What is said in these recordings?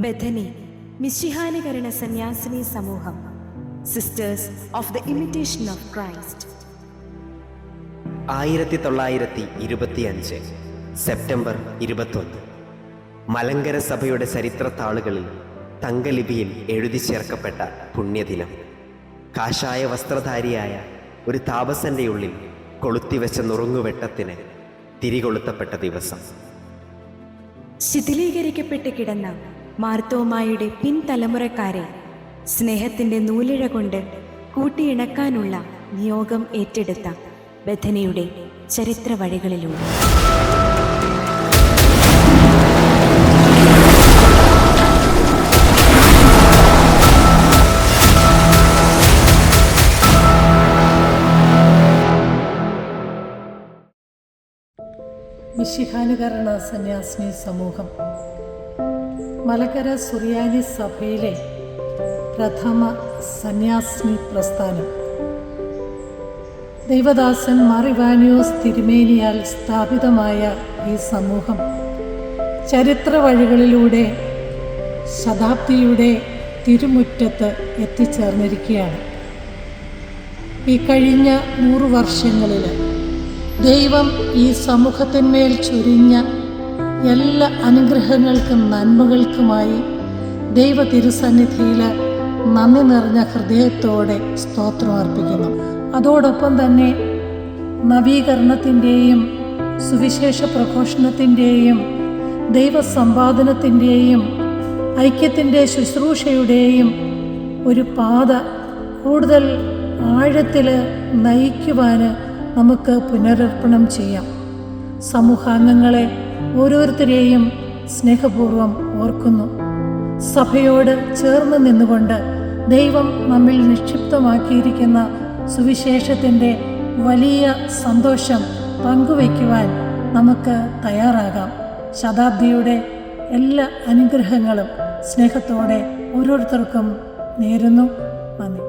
ബഥനി മിശിഹാനുകരണ സന്യാസിനി സമൂഹം, sisters of the imitation of Christ. 1925 September 21 Malankara സഭയുടെ ചരിത്രത്താളുകളിൽ തങ്കലിപിയിൽ എഴുതി ചേർക്കപ്പെട്ട പുണ്യദിനം. കാഷായ വസ്ത്രധാരിയായ ഒരു താപസന്റെ ഉള്ളിൽ കൊളുത്തിവെച്ച നുറുങ്ങുവെട്ടത്തിന് തിരികൊളുത്തപ്പെട്ട ദിവസം. ശിഥിലീകരിക്കപ്പെട്ട് കിടന്ന മാർത്തോമായുടെ പിൻതലമുറക്കാരെ സ്നേഹത്തിന്റെ നൂലിഴ കൊണ്ട് കൂട്ടിയിണക്കാനുള്ള നിയോഗം ഏറ്റെടുത്ത ബഥനിയുടെ ചരിത്ര വഴികളിലൂടെ മിശിഹാനുകരണ സന്യാസിനി സമൂഹം മലങ്കര സുറിയാനി സഭയിലെ പ്രഥമ സന്യാസിനി പ്രസ്ഥാനം ദൈവദാസൻ മാർ ഇവാനിയോസ് തിരുമേനിയാൽ സ്ഥാപിതമായ ഈ സമൂഹം ചരിത്ര വഴികളിലൂടെ ശതാബ്ദിയുടെ തിരുമുറ്റത്ത് എത്തിച്ചേർന്നിരിക്കുകയാണ്. ഈ കഴിഞ്ഞ 100 വർഷങ്ങളിൽ ദൈവം ഈ സമൂഹത്തിന്മേൽ ചൊരിഞ്ഞ എല്ലാ അനുഗ്രഹങ്ങൾക്കും നന്മകൾക്കുമായി ദൈവ തിരുസന്നിധിയിൽ നന്ദി നിറഞ്ഞ ഹൃദയത്തോടെ സ്തോത്രം അർപ്പിക്കുന്നു. അതോടൊപ്പം തന്നെ നവീകരണത്തിൻ്റെയും സുവിശേഷ പ്രഘോഷണത്തിൻ്റെയും ദൈവസമ്പാദനത്തിൻ്റെയും ഐക്യത്തിൻ്റെ ശുശ്രൂഷയുടെയും ഒരു പാത കൂടുതൽ ആഴത്തിൽ നയിക്കുവാൻ നമുക്ക് പുനരർപ്പണം ചെയ്യാം. സമൂഹാംഗങ്ങളെ ഓരോരുത്തരെയും സ്നേഹപൂർവ്വം ഓർക്കുന്നു. സഭയോട് ചേർന്ന് നിന്നുകൊണ്ട് ദൈവം നമ്മിൽ നിക്ഷിപ്തമാക്കിയിരിക്കുന്ന സുവിശേഷത്തിൻ്റെ വലിയ സന്തോഷം പങ്കുവയ്ക്കുവാൻ നമുക്ക് തയ്യാറാകാം. ശതാബ്ദിയുടെ എല്ലാ അനുഗ്രഹങ്ങളും സ്നേഹത്തോടെ ഓരോരുത്തർക്കും നേരുന്നു. നന്ദി.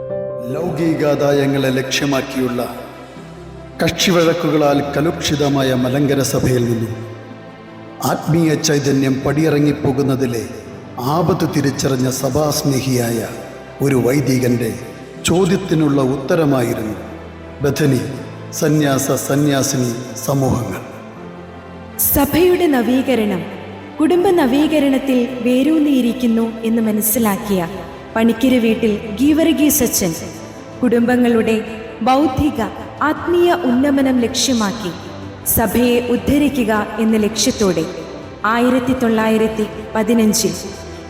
ലൗകികാദായങ്ങളെ ലക്ഷ്യമാക്കിയുള്ള കക്ഷിവഴക്കുകളാൽ കലുഷിതമായ മലങ്കര സഭയിൽ നിന്നും ആത്മീയ ചൈതന്യം പടിയിറങ്ങിപ്പോകുന്നതിലെ ആപത്ത് തിരിച്ചറിഞ്ഞ സഭാസ്നേഹിയായ ഒരു വൈദികൻ്റെ ചോദ്യത്തിനുള്ള ഉത്തരമായിരുന്നു ബഥനി സന്യാസിനി സമൂഹങ്ങൾ. സഭയുടെ നവീകരണം കുടുംബ നവീകരണത്തിൽ വേരൂന്നിയിരിക്കുന്നു എന്ന് മനസ്സിലാക്കിയ പണിക്കര് വീട്ടിൽ ഗീവർഗീസ് അച്ഛൻ കുടുംബങ്ങളുടെ ബൗദ്ധിക ആത്മീയ ഉന്നമനം ലക്ഷ്യമാക്കി സഭയെ ഉദ്ധരിക്കുക എന്ന ലക്ഷ്യത്തോടെ 1915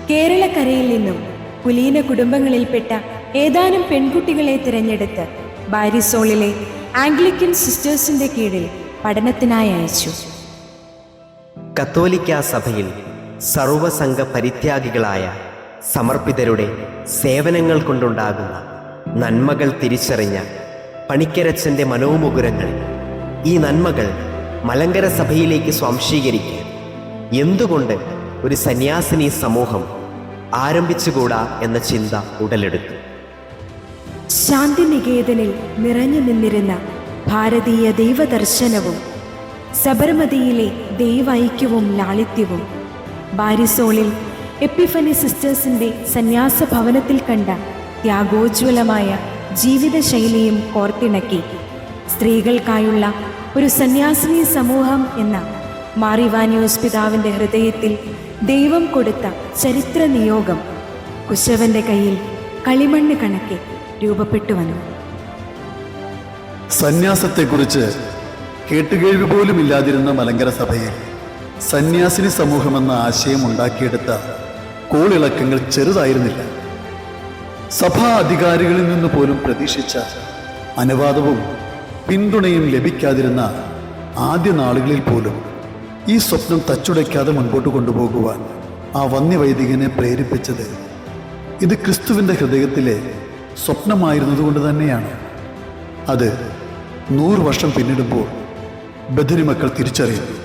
കേരളക്കരയിൽ നിന്നും കുലീന കുടുംബങ്ങളിൽപ്പെട്ട ഏതാനും പെൺകുട്ടികളെ തിരഞ്ഞെടുത്ത് ബാരിസോളിലെ ആംഗ്ലിക്കൻ സിസ്റ്റേഴ്സിന്റെ കീഴിൽ പഠനത്തിനായി അയച്ചു. കത്തോലിക്ക സഭയിൽ സർവസംഘ പരിത്യാഗികളായ സമർപ്പിതരുടെ സേവനങ്ങൾ കൊണ്ടുണ്ടാകുന്ന നന്മകൾ തിരിച്ചറിഞ്ഞ പണിക്കരച്ചൻ്റെ മനോമുകുരങ്ങൾ ഈ നന്മകൾ മലങ്കര സഭയിലേക്ക് സ്വാംശീകരിക്കാൻ എന്തുകൊണ്ട് ഒരു സന്യാസിനി സമൂഹം ആരംഭിച്ചുകൂടാ എന്ന ചിന്ത ഉടലെടുത്തു. ശാന്തിനികേതനിൽ നിറഞ്ഞു നിന്നിരുന്ന ഭാരതീയ ദൈവദർശനവും സബർമതിയിലെ ദൈവൈക്യവും ലാളിത്യവും ബാരിസോളിൽ എപ്പിഫനി സിസ്റ്റേഴ്സിന്റെ സന്യാസ ഭവനത്തിൽ കണ്ട ത്യാഗോജ്വലമായ ജീവിതശൈലിയും കോർത്തിണക്കി സ്ത്രീകൾക്കായുള്ള ഒരു സന്യാസിനി സമൂഹം എന്ന മാർ ഇവാനിയോസ് പിതാവിൻ്റെ ഹൃദയത്തിൽ ദൈവം കൊടുത്ത ചരിത്ര നിയോഗം കുശവന്റെ കയ്യിൽ കളിമണ്ണ് കണക്കെ രൂപപ്പെട്ടു വന്നു. സന്യാസത്തെക്കുറിച്ച് കേട്ടുകേഴ്വി പോലും ഇല്ലാതിരുന്ന മലങ്കര സഭയിൽ സന്യാസിനി സമൂഹമെന്ന ആശയം ഉണ്ടാക്കിയെടുത്ത കോളിളക്കങ്ങൾ ചെറുതായിരുന്നില്ല. സഭാ അധികാരികളിൽ നിന്ന് പോലും പ്രതീക്ഷിച്ച അനുവാദവും പിന്തുണയും ലഭിക്കാതിരുന്ന ആദ്യ നാളുകളിൽ പോലും ഈ സ്വപ്നം തച്ചുടയ്ക്കാതെ മുൻപോട്ട് കൊണ്ടുപോകുവാൻ ആ വന്യവൈദികനെ പ്രേരിപ്പിച്ചത് ഇത് ക്രിസ്തുവിൻ്റെ ഹൃദയത്തിലെ സ്വപ്നമായിരുന്നതുകൊണ്ട് തന്നെയാണ്. അത് 100 വർഷം പിന്നിടുമ്പോൾ ബഥനി മക്കൾ തിരിച്ചറിയുന്നു.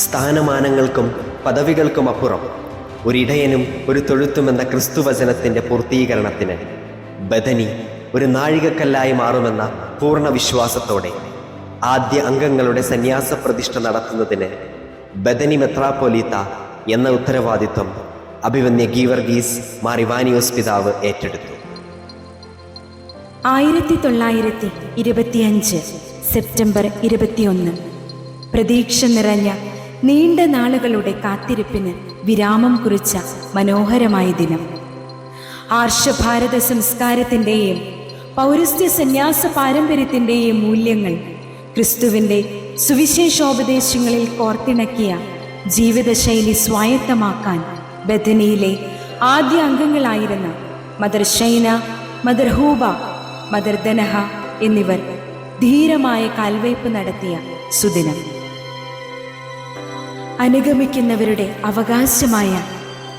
സ്ഥാനമാനങ്ങൾക്കും പദവികൾക്കും അപ്പുറം ഒരിടയനും ഒരു തൊഴുത്തുമെന്ന ക്രിസ്തുവചനത്തിൻ്റെ പൂർത്തീകരണത്തിന് ബഥനി ഒരു നാഴികക്കല്ലായി മാറുമെന്ന പൂർണ്ണ വിശ്വാസത്തോടെ ആദ്യ അംഗങ്ങളുടെ സന്യാസ പ്രതിഷ്ഠ നടത്തുന്നതിന് ബഥനി മെത്രാപ്പൊലീത്ത എന്ന ഉത്തരവാദിത്വം അഭിവന്യ ഗീവർഗീസ് മാർ ഇവാനിയോസ് പിതാവ് ഏറ്റെടുത്തു. 1925 സെപ്റ്റംബർ 21 പ്രതീക്ഷ നിറഞ്ഞ നീണ്ട നാളുകളുടെ കാത്തിരിപ്പിന് വിരാമം കുറിച്ച മനോഹരമായ ദിനം. ആർഷഭാരത സംസ്കാരത്തിൻ്റെയും പൗരസ്ത്യ സന്യാസ പാരമ്പര്യത്തിൻ്റെയും മൂല്യങ്ങൾ ക്രിസ്തുവിൻ്റെ സുവിശേഷോപദേശങ്ങളിൽ കോർത്തിണക്കിയ ജീവിതശൈലി സ്വായത്തമാക്കാൻ ബഥനിയിലെ ആദ്യ അംഗങ്ങളായിരുന്ന mother Shaina, mother Huba, mother Danaha എന്നിവർ ധീരമായ കാൽവയ്പ് നടത്തിയ സുദിനം. അനുഗമിക്കുന്നവരുടെ അവകാശമായ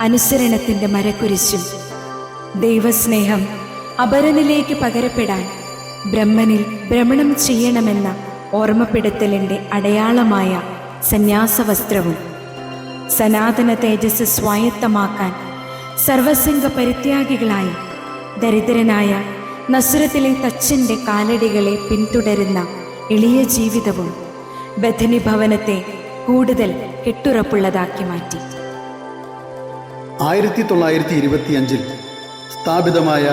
അനുസരണത്തിൻ്റെ മരക്കുരിശും ദൈവസ്നേഹം അപരനിലേക്ക് പകരപ്പെടാൻ ബ്രഹ്മനിൽ ഭ്രമണം ചെയ്യണമെന്ന ഓർമ്മപ്പെടുത്തലിൻ്റെ അടയാളമായ സന്യാസവസ്ത്രവും സനാതന തേജസ് സ്വായത്തമാക്കാൻ സർവസംഘ പരിത്യാഗികളായി ദരിദ്രനായ നസ്രത്തിലെ തച്ചൻ്റെ കാലടികളെ പിന്തുടരുന്ന എളിയ ജീവിതവും ബഥനി ഭവനത്തെ കൂടുതൽ കെട്ടുറപ്പുള്ളതാക്കി മാറ്റി. 1925 സ്ഥാപിതമായ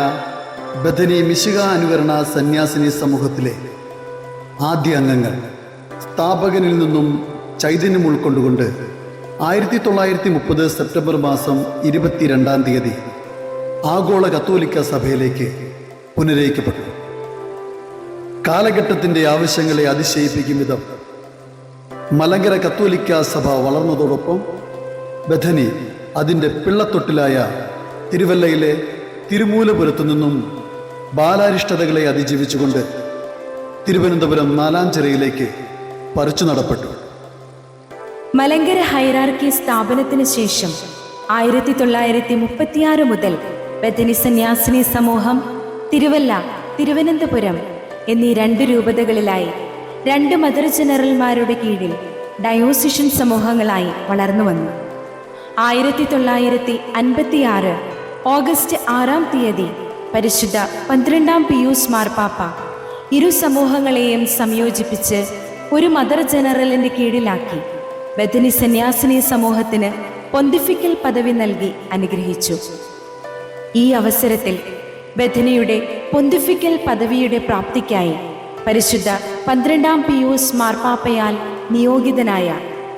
ബഥനി മിശിഹ അനുകരണ സന്യാസിനി സമൂഹത്തിലെ ആദ്യ അംഗങ്ങൾ സ്ഥാപകനിൽ നിന്നും ചൈതന്യം ഉൾക്കൊണ്ടുകൊണ്ട് 1930 സെപ്റ്റംബർ മാസം 22-ാം തീയതി ആഗോള കത്തോലിക്ക സഭയിലേക്ക് പുനരയിക്കപ്പെട്ടു. കാലഘട്ടത്തിൻ്റെ ആവശ്യങ്ങളെ അതിശയിപ്പിക്കും വിധം മലങ്കര കത്തോലിക്ക സഭ വളർന്നതോടൊപ്പം ബഥനി അതിൻ്റെ പിള്ളത്തൊട്ടിലായ തിരുവല്ലയിലെ തിരുമൂലപുരത്തു നിന്നും ബാലാരിഷ്ടതകളെ അതിജീവിച്ചുകൊണ്ട് തിരുവനന്തപുരം നാലാഞ്ചിറയിലേക്ക് പറിച്ചു നടപ്പെട്ടു. മലങ്കര ഹൈറാർക്കി സ്ഥാപനത്തിന് ശേഷം 1936 മുതൽ ബഥനി സന്യാസിനി സമൂഹം തിരുവല്ല, തിരുവനന്തപുരം എന്നീ 2 രൂപതകളിലായി 2 മദർ ജനറൽമാരുടെ കീഴിൽ ഡയോസിഷൻ സമൂഹങ്ങളായി വളർന്നു വന്നു. 1956 ഓഗസ്റ്റ് 6-ാം തീയതി പരിശുദ്ധ 12-ാം പിയൂസ് മാർപ്പാപ്പ ഇരു സമൂഹങ്ങളെയും സംയോജിപ്പിച്ച് ഒരു മദർ ജനറലിൻ്റെ കീഴിലാക്കി ബഥനി സന്യാസിനി സമൂഹത്തിന് പൊന്തിഫിക്കൽ പദവി നൽകി അനുഗ്രഹിച്ചു. ഈ അവസരത്തിൽ ബഥനിയുടെ പൊന്തിഫിക്കൽ പദവിയുടെ പ്രാപ്തിക്കായി പരിശുദ്ധ 12-ാം പിയൂസ് മാർപ്പാപ്പയാൽ നിയോഗിതനായ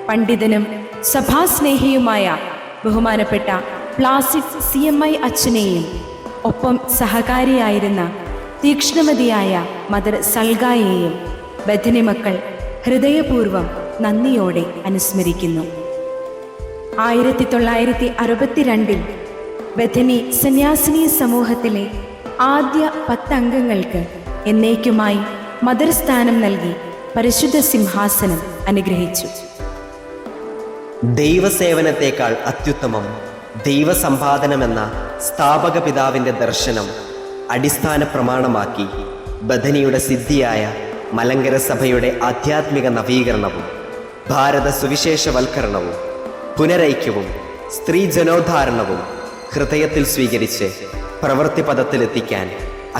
പണ്ഡിതനും സഭാസ്നേഹിയുമായ ബഹുമാനപ്പെട്ട പ്ലാസിഡ് CMI അച്ഛനെയും ഒപ്പം സഹകാരിയായിരുന്ന തീക്ഷ്ണമതിയായ മദർ സൽഗായെയും ബഥനി മക്കൾ ഹൃദയപൂർവ്വം നന്ദിയോടെ അനുസ്മരിക്കുന്നു. 1962 ബഥനി സന്യാസിനി സമൂഹത്തിലെ ആദ്യ 10 അംഗങ്ങൾക്ക് എന്നേക്കുമായി മദർ സ്ഥാനം നൽകി പരിശുദ്ധ സിംഹാസനം അനുഗ്രഹിച്ചു. ദൈവസേവനത്തേക്കാൾ അത്യുത്തമം ദൈവസമ്പാദനമെന്ന സ്ഥാപക പിതാവിൻ്റെ ദർശനം അടിസ്ഥാന പ്രമാണമാക്കി ബഥനിയുടെ സിദ്ധിയായ മലങ്കര സഭയുടെ ആധ്യാത്മിക നവീകരണവും ഭാരത സുവിശേഷവൽക്കരണവും പുനരൈക്യവും സ്ത്രീ ജനോദ്ധാരണവും ഹൃദയത്തിൽ സ്വീകരിച്ച് പ്രവൃത്തിപഥത്തിലെത്തിക്കാൻ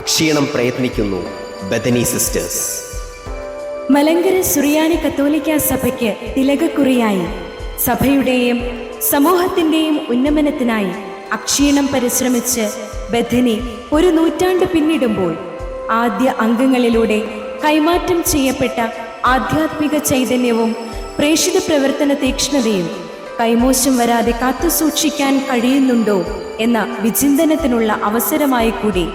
അക്ഷീണം പ്രയത്നിക്കുന്നു ബഥനി സിസ്റ്റേഴ്സ്. മലങ്കര സുറിയാനി കത്തോലിക്ക സഭയ്ക്ക് തിലകക്കുറിയായി സഭയുടെയും സമൂഹത്തിൻ്റെയും ഉന്നമനത്തിനായി അക്ഷീണം പരിശ്രമിച്ച് ബഥനി ഒരു നൂറ്റാണ്ട് പിന്നിടുമ്പോൾ ആദ്യ അംഗങ്ങളിലൂടെ കൈമാറ്റം ചെയ്യപ്പെട്ട ആധ്യാത്മിക ചൈതന്യവും പ്രേഷിത പ്രവർത്തന തീക്ഷ്ണതയും കൈമോശം വരാതെ കാത്തുസൂക്ഷിക്കാൻ കഴിയുന്നുണ്ടോ എന്ന വിചിന്തനത്തിനുള്ള അവസരമായി കൂടി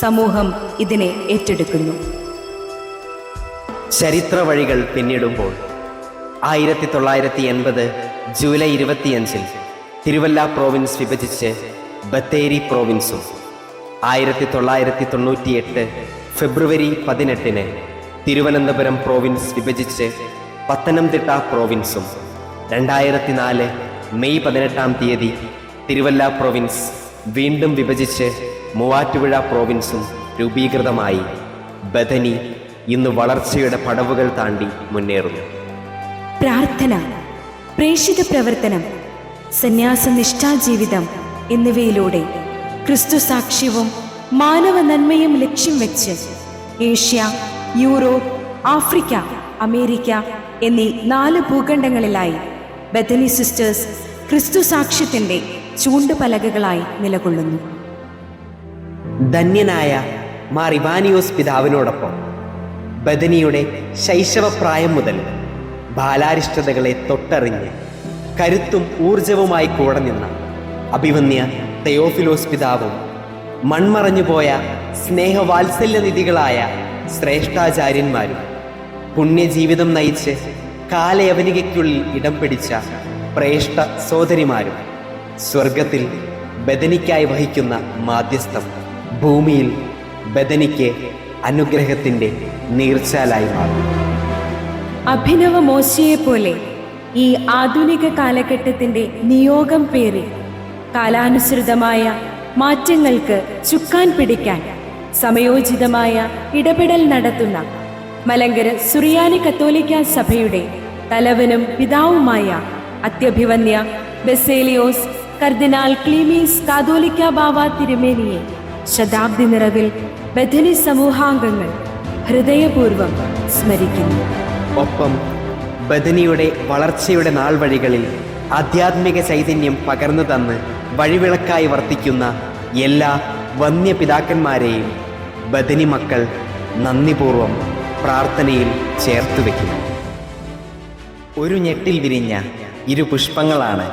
സമൂഹം ഇതിനെ ഏറ്റെടുക്കുന്നു. ചരിത്ര വഴികൾ പിന്നിടുമ്പോൾ 1980 ജൂലൈ 25 തിരുവല്ല പ്രോവിൻസ് വിഭജിച്ച് ബത്തേരി പ്രോവിൻസും 1998 ഫെബ്രുവരി 18 തിരുവനന്തപുരം പ്രോവിൻസ് വിഭജിച്ച് പത്തനംതിട്ട പ്രോവിൻസും 2004 മെയ് 18-ാം തീയതി തിരുവല്ല പ്രോവിൻസ് വീണ്ടും വിഭജിച്ച് മൂവാറ്റുപുഴ പ്രോവിൻസും രൂപീകൃതമായി ബഥനി ഇന്ന് വളർച്ചയുടെ പടവുകൾ താണ്ടി മുന്നേറുന്നു. പ്രാർത്ഥന, പ്രേഷിത പ്രവർത്തനം, സന്യാസ നിഷ്ഠാജീവിതം എന്നിവയിലൂടെ ക്രിസ്തു സാക്ഷ്യവും മാനവ നന്മയും ലക്ഷ്യം വെച്ച് ഏഷ്യ, യൂറോപ്പ്, ആഫ്രിക്ക, അമേരിക്ക എന്നീ 4 ഭൂഖണ്ഡങ്ങളിലായി ബഥനി സിസ്റ്റേഴ്സ് ക്രിസ്തു സാക്ഷ്യത്തിൻ്റെ ചൂണ്ടുപലകകളായി നിലകൊള്ളുന്നു. ധന്യനായ മാർ ഇവാനിയോസ് പിതാവിനോടൊപ്പം ബദനിയുടെ ശൈശവപ്രായം മുതൽ ബാലാരിഷ്ടതകളെ തൊട്ടറിഞ്ഞ് കരുത്തും ഊർജവുമായി കൂടെ നിന്ന അഭിവന്യ തെയോഫിലോസ് പിതാവും മൺമറഞ്ഞുപോയ സ്നേഹവാത്സല്യനിധികളായ ശ്രേഷ്ഠാചാര്യന്മാരും പുണ്യജീവിതം നയിച്ച് കാലയവനികയ്ക്കുള്ളിൽ ഇടം പിടിച്ച ശ്രേഷ്ഠ സോദരിമാരും സ്വർഗത്തിൽ ബദനിക്കായി വഹിക്കുന്ന മാധ്യസ്ഥം ഭൂമിയിൽ ബദനിക്ക് അനുഗ്രഹത്തിൻ്റെ നീർച്ചാലായി മാറും. അഭിനവ മോശയെപ്പോലെ ഈ ആധുനിക കാലഘട്ടത്തിൻ്റെ നിയോഗം പേറി കാലാനുസൃതമായ മാറ്റങ്ങൾക്ക് ചുക്കാൻ പിടിക്കാൻ സമയോചിതമായ ഇടപെടൽ നടത്തുന്ന മലങ്കര സുറിയാനി കത്തോലിക്ക സഭയുടെ തലവനും പിതാവുമായ അത്യഭിവന്യ ബസേലിയോസ് കർദിനാൾ ക്ലീമീസ് കാതോലിക്ക ബാവ തിരുമേനിയെ ശതാബ്ദി നിറവിൽ ബഥനി സമൂഹാംഗങ്ങൾ ഹൃദയപൂർവ്വം സ്മരിക്കുന്നു. ഒപ്പം ബദനിയുടെ വളർച്ചയുടെ നാൾ വഴികളിൽ ആധ്യാത്മിക ചൈതന്യം പകർന്നു തന്ന് വഴിവിളക്കായി വർത്തിക്കുന്ന എല്ലാ വന്യപിതാക്കന്മാരെയും ബദനി മക്കൾ നന്ദിപൂർവം പ്രാർത്ഥനയിൽ ചേർത്ത് വയ്ക്കുന്നു. ഒരു ഞെട്ടിൽ വിരിഞ്ഞ ഇരു പുഷ്പങ്ങളാണ്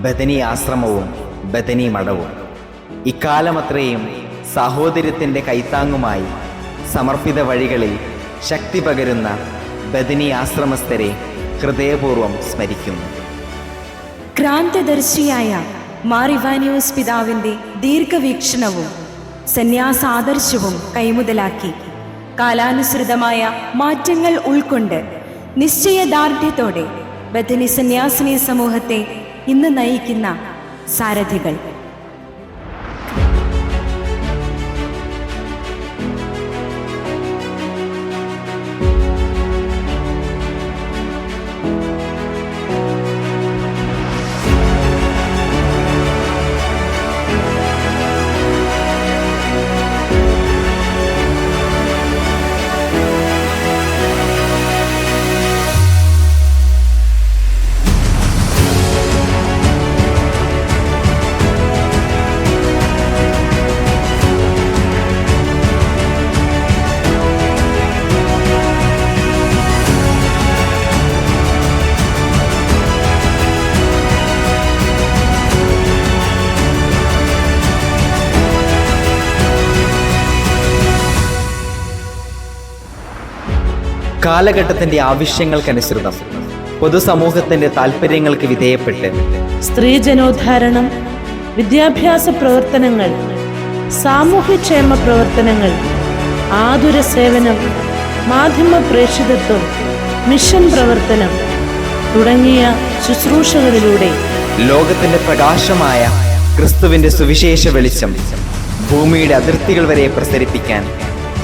ബദനി ആശ്രമവും ബദനി മഠവും. ഇക്കാലമത്രയും സാഹോദര്യത്തിൻ്റെ കൈത്താങ്ങുമായി സമർപ്പിത വഴികളിൽ ശക്തി പകരുന്ന ബദനി ആശ്രമസ്ഥരെ ഹൃദയപൂർവ്വം സ്മരിക്കുന്നു. ക്രാന്തദർശിയായ മാർ ഇവാനിയോസ് പിതാവിൻ്റെ ദീർഘവീക്ഷണവും സന്യാസാദർശവും കൈമുതലാക്കി കാലാനുസൃതമായ മാറ്റങ്ങൾ ഉൾക്കൊണ്ട് നിശ്ചയദാർഢ്യത്തോടെ ബഥനി സന്യാസിനി സമൂഹത്തെ ഇന്ന് നയിക്കുന്ന സാരഥികൾ. കാലഘട്ടത്തിൻ്റെ ആവശ്യങ്ങൾക്കനുസൃതം പൊതുസമൂഹത്തിൻ്റെ താൽപ്പര്യങ്ങൾക്ക് വിധേയപ്പെട്ട് സ്ത്രീജനോദ്ധാരണം, വിദ്യാഭ്യാസ പ്രവർത്തനങ്ങൾ, സാമൂഹ്യക്ഷേമ പ്രവർത്തനങ്ങൾ, ആതുര സേവനം, മാധ്യമ പ്രേക്ഷിതത്വം, മിഷൻ പ്രവർത്തനം തുടങ്ങിയ ശുശ്രൂഷകളിലൂടെ ലോകത്തിൻ്റെ പ്രകാശമായ ക്രിസ്തുവിൻ്റെ സുവിശേഷ വെളിച്ചം ഭൂമിയുടെ അതിർത്തികൾ വരെ പ്രസരിപ്പിക്കാൻ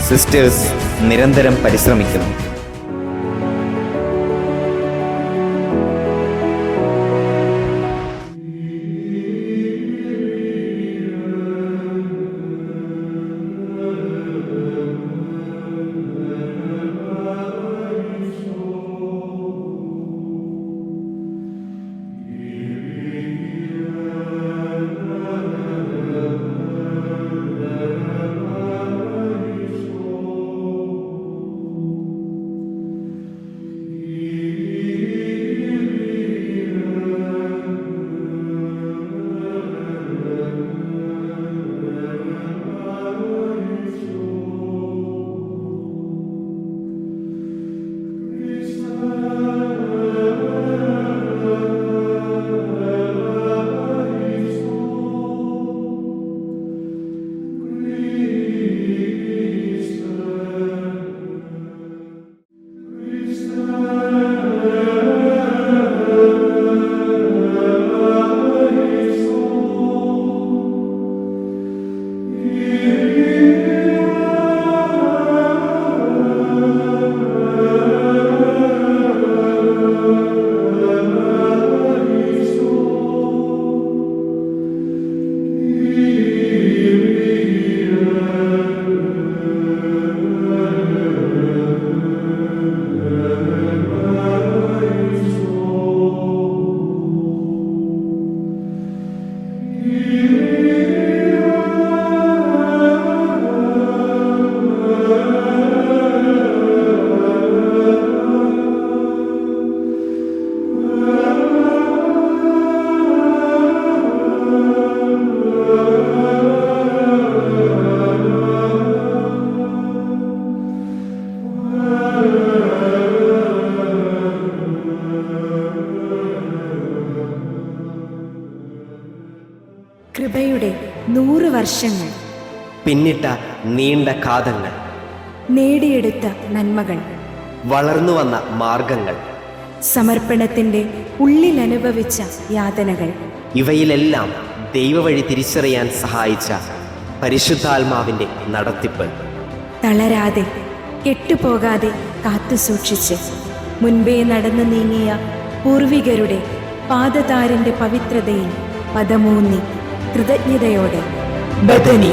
സിസ്റ്റേഴ്സ് നിരന്തരം പരിശ്രമിക്കുന്നു. കൃപയുടെ 100 വർഷങ്ങൾ, പിന്നിട്ട നീണ്ട കാതങ്ങൾ, നേടിയെടുത്ത നന്മകൾ, വളർന്നു വന്ന മാർഗങ്ങൾ, സമർപ്പണത്തിന്റെ ഉള്ളിൽ അനുഭവിച്ച യാതനകൾ, ഇവയിലെല്ലാം ദൈവവഴി തിരിച്ചറിയാൻ സഹായിച്ച പരിശുദ്ധാത്മാവിൻ്റെ നടത്തിപ്പ്, തളരാതെ കെട്ടുപോകാതെ കാത്തുസൂക്ഷിച്ച് മുൻപേ നടന്നു നീങ്ങിയ പൂർവികരുടെ പാദതാരിന്റെ പവിത്രതയിൽ പദമൂന്നി കൃതജ്ഞതയോടെ ബദനി